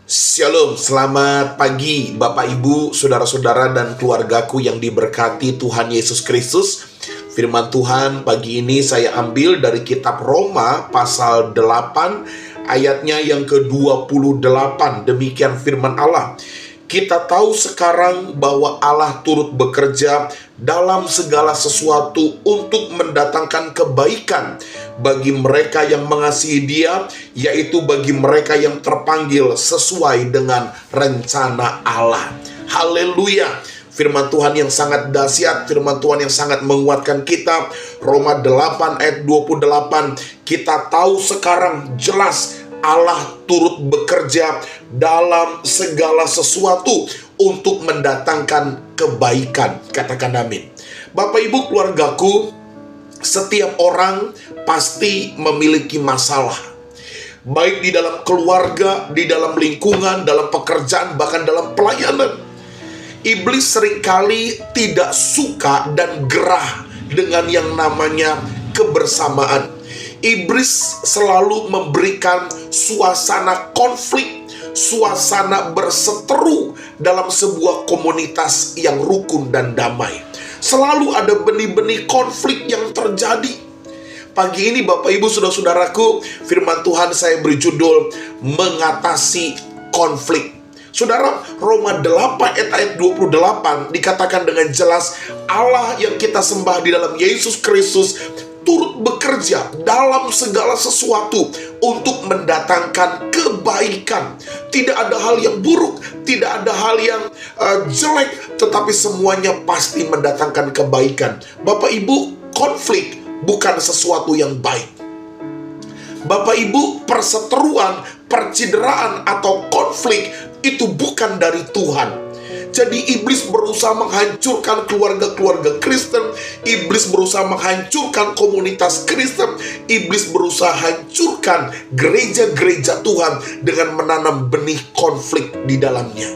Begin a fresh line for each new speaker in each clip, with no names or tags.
Shalom, selamat pagi Bapak Ibu, Saudara-saudara dan keluargaku yang diberkati Tuhan Yesus Kristus. Firman Tuhan pagi ini saya ambil dari kitab Roma pasal 8 ayatnya yang ke-28. Demikian firman Allah. Kita tahu sekarang bahwa Allah turut bekerja dalam segala sesuatu untuk mendatangkan kebaikan bagi mereka yang mengasihi Dia, yaitu bagi mereka yang terpanggil sesuai dengan rencana Allah. Haleluya! Firman Tuhan yang sangat dahsyat, firman Tuhan yang sangat menguatkan kita. Roma 8 ayat 28. Kita tahu sekarang jelas Allah turut bekerja dalam segala sesuatu untuk mendatangkan kebaikan. Katakan amin. Bapak Ibu keluargaku, setiap orang pasti memiliki masalah. Baik di dalam keluarga, di dalam lingkungan, dalam pekerjaan, bahkan dalam pelayanan. Iblis seringkali tidak suka dan gerah dengan yang namanya kebersamaan. Iblis selalu memberikan suasana konflik, suasana berseteru dalam sebuah komunitas yang rukun dan damai. Selalu ada benih-benih konflik yang terjadi. Pagi ini Bapak Ibu Saudara-saudaraku, firman Tuhan saya beri judul Mengatasi Konflik. Saudara, Roma 8 ayat 28 dikatakan dengan jelas, Allah yang kita sembah di dalam Yesus Kristus turut bekerja dalam segala sesuatu untuk mendatangkan kebaikan. Tidak ada hal yang buruk, tidak ada hal yang jelek, tetapi semuanya pasti mendatangkan kebaikan. Bapak Ibu, konflik bukan sesuatu yang baik. Bapak Ibu, perseteruan, percideraan atau konflik itu bukan dari Tuhan. Jadi iblis berusaha menghancurkan keluarga-keluarga Kristen, iblis berusaha menghancurkan komunitas Kristen, iblis berusaha hancurkan gereja-gereja Tuhan dengan menanam benih konflik di dalamnya.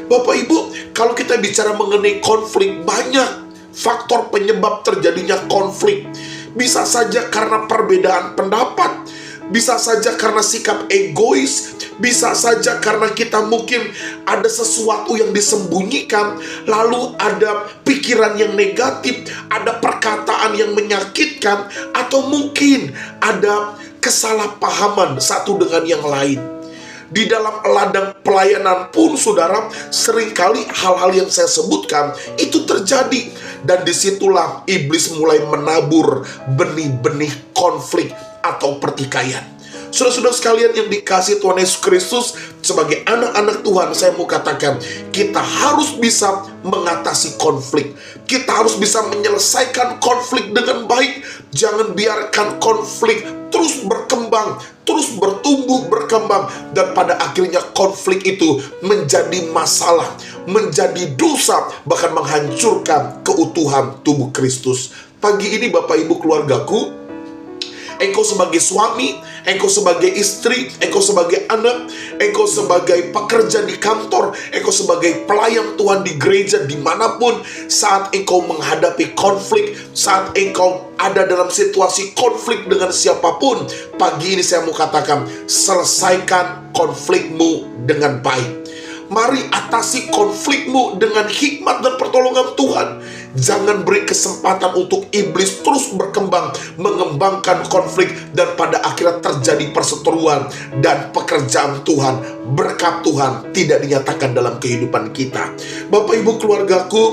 Bapak Ibu, kalau kita bicara mengenai konflik, banyak faktor penyebab terjadinya konflik. Bisa saja karena perbedaan pendapat, bisa saja karena sikap egois, bisa saja karena kita mungkin ada sesuatu yang disembunyikan, lalu ada pikiran yang negatif, ada perkataan yang menyakitkan, atau mungkin ada kesalahpahaman satu dengan yang lain. Di dalam ladang pelayanan pun, saudara, seringkali hal-hal yang saya sebutkan itu terjadi. Dan disitulah iblis mulai menabur benih-benih konflik atau pertikaian. Saudara-saudara sekalian yang dikasihi Tuhan Yesus Kristus, sebagai anak-anak Tuhan, saya mau katakan, kita harus bisa mengatasi konflik. Kita harus bisa menyelesaikan konflik dengan baik. Jangan biarkan konflik terus berkembang, terus bertumbuh, berkembang, dan pada akhirnya konflik itu menjadi masalah, menjadi dosa, bahkan menghancurkan keutuhan tubuh Kristus. Pagi ini Bapak Ibu keluargaku, engkau sebagai suami, engkau sebagai istri, engkau sebagai anak, engkau sebagai pekerja di kantor, engkau sebagai pelayan Tuhan di gereja, dimanapun, saat engkau menghadapi konflik, saat engkau ada dalam situasi konflik dengan siapapun, pagi ini saya mau katakan, selesaikan konflikmu dengan baik. Mari atasi konflikmu dengan hikmat dan pertolongan Tuhan. Jangan beri kesempatan untuk iblis terus berkembang, mengembangkan konflik, dan pada akhirnya terjadi perseteruan dan pekerjaan Tuhan, berkat Tuhan tidak dinyatakan dalam kehidupan kita. Bapak Ibu keluargaku,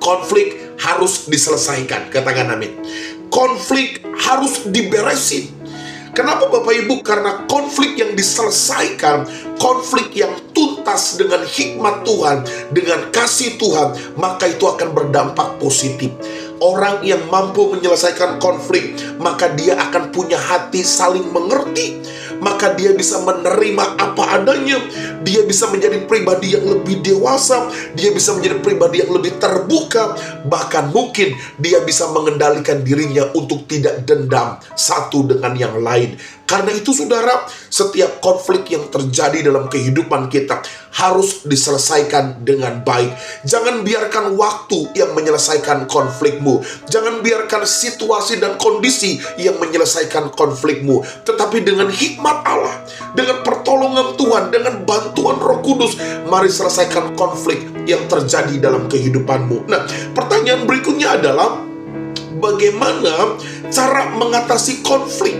konflik harus diselesaikan. Katakan amin. Konflik harus diberesin. Kenapa Bapak Ibu? Karena konflik yang diselesaikan, konflik yang tuntas dengan hikmat Tuhan, dengan kasih Tuhan, maka itu akan berdampak positif. Orang yang mampu menyelesaikan konflik, maka dia akan punya hati saling mengerti, maka dia bisa menerima apa adanya, dia bisa menjadi pribadi yang lebih dewasa, dia bisa menjadi pribadi yang lebih terbuka, bahkan mungkin dia bisa mengendalikan dirinya untuk tidak dendam satu dengan yang lain. Karena itu saudara, setiap konflik yang terjadi dalam kehidupan kita harus diselesaikan dengan baik. Jangan biarkan waktu yang menyelesaikan konflikmu. Jangan biarkan situasi dan kondisi yang menyelesaikan konflikmu. Tetapi dengan hikmat hikmat Allah, dengan pertolongan Tuhan, dengan bantuan Roh Kudus, mari selesaikan konflik yang terjadi dalam kehidupanmu. Nah, pertanyaan berikutnya adalah, bagaimana cara mengatasi konflik?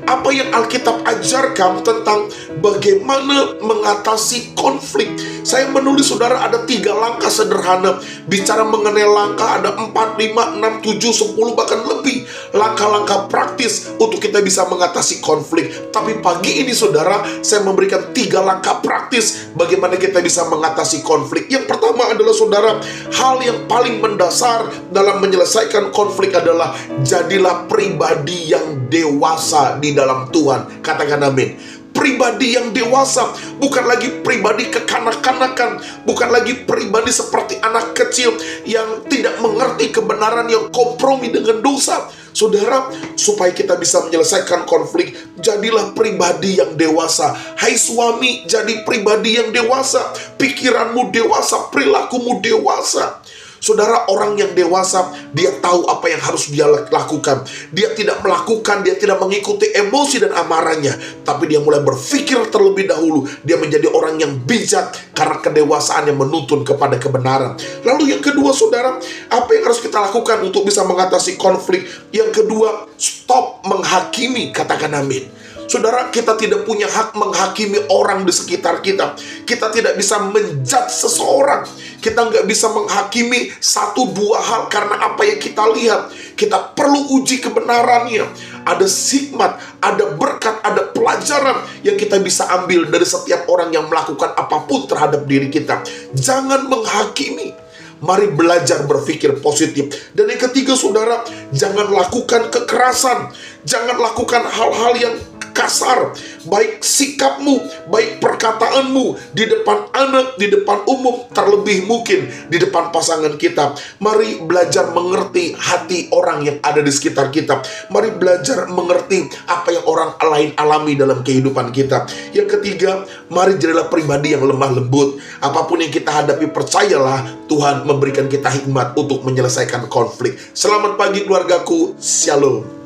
Apa yang Alkitab ajarkan tentang bagaimana mengatasi konflik? Saya menulis saudara ada 3 langkah sederhana. Bicara mengenai langkah ada 4, 5, 6, 7, 10 bahkan lebih langkah-langkah praktis untuk kita bisa mengatasi konflik. Tapi pagi ini saudara, saya memberikan 3 langkah praktis bagaimana kita bisa mengatasi konflik. Yang pertama adalah saudara, hal yang paling mendasar dalam menyelesaikan konflik adalah jadilah pribadi yang dewasa di dalam Tuhan. Katakan amin. Pribadi yang dewasa, bukan lagi pribadi kekanak-kanakan, bukan lagi pribadi seperti anak kecil yang tidak mengerti kebenaran, yang kompromi dengan dosa. Saudara, supaya kita bisa menyelesaikan konflik, jadilah pribadi yang dewasa. Hai suami, jadi pribadi yang dewasa. Pikiranmu dewasa, perilakumu dewasa. Saudara, orang yang dewasa, dia tahu apa yang harus dia lakukan. Dia tidak melakukan, dia tidak mengikuti emosi dan amarahnya, tapi dia mulai berpikir terlebih dahulu. Dia menjadi orang yang bijak karena kedewasaan yang menuntun kepada kebenaran. Lalu yang kedua saudara, apa yang harus kita lakukan untuk bisa mengatasi konflik? Yang kedua, stop menghakimi. Katakan amin. Saudara, kita tidak punya hak menghakimi orang di sekitar kita. Kita tidak bisa menjudge seseorang. Kita nggak bisa menghakimi 1-2 hal karena apa yang kita lihat. Kita perlu uji kebenarannya. Ada hikmat, ada berkat, ada pelajaran yang kita bisa ambil dari setiap orang yang melakukan apapun terhadap diri kita. Jangan menghakimi. Mari belajar berpikir positif. Dan yang ketiga saudara, jangan lakukan kekerasan. Jangan lakukan hal-hal yang kasar, baik sikapmu, baik perkataanmu di depan anak, di depan umum, terlebih mungkin di depan pasangan kita. Mari belajar mengerti hati orang yang ada di sekitar kita. Mari belajar mengerti apa yang orang lain alami dalam kehidupan kita. Yang ketiga, mari jadilah pribadi yang lemah lembut. Apapun yang kita hadapi, percayalah Tuhan memberikan kita hikmat untuk menyelesaikan konflik. Selamat pagi keluargaku, shalom.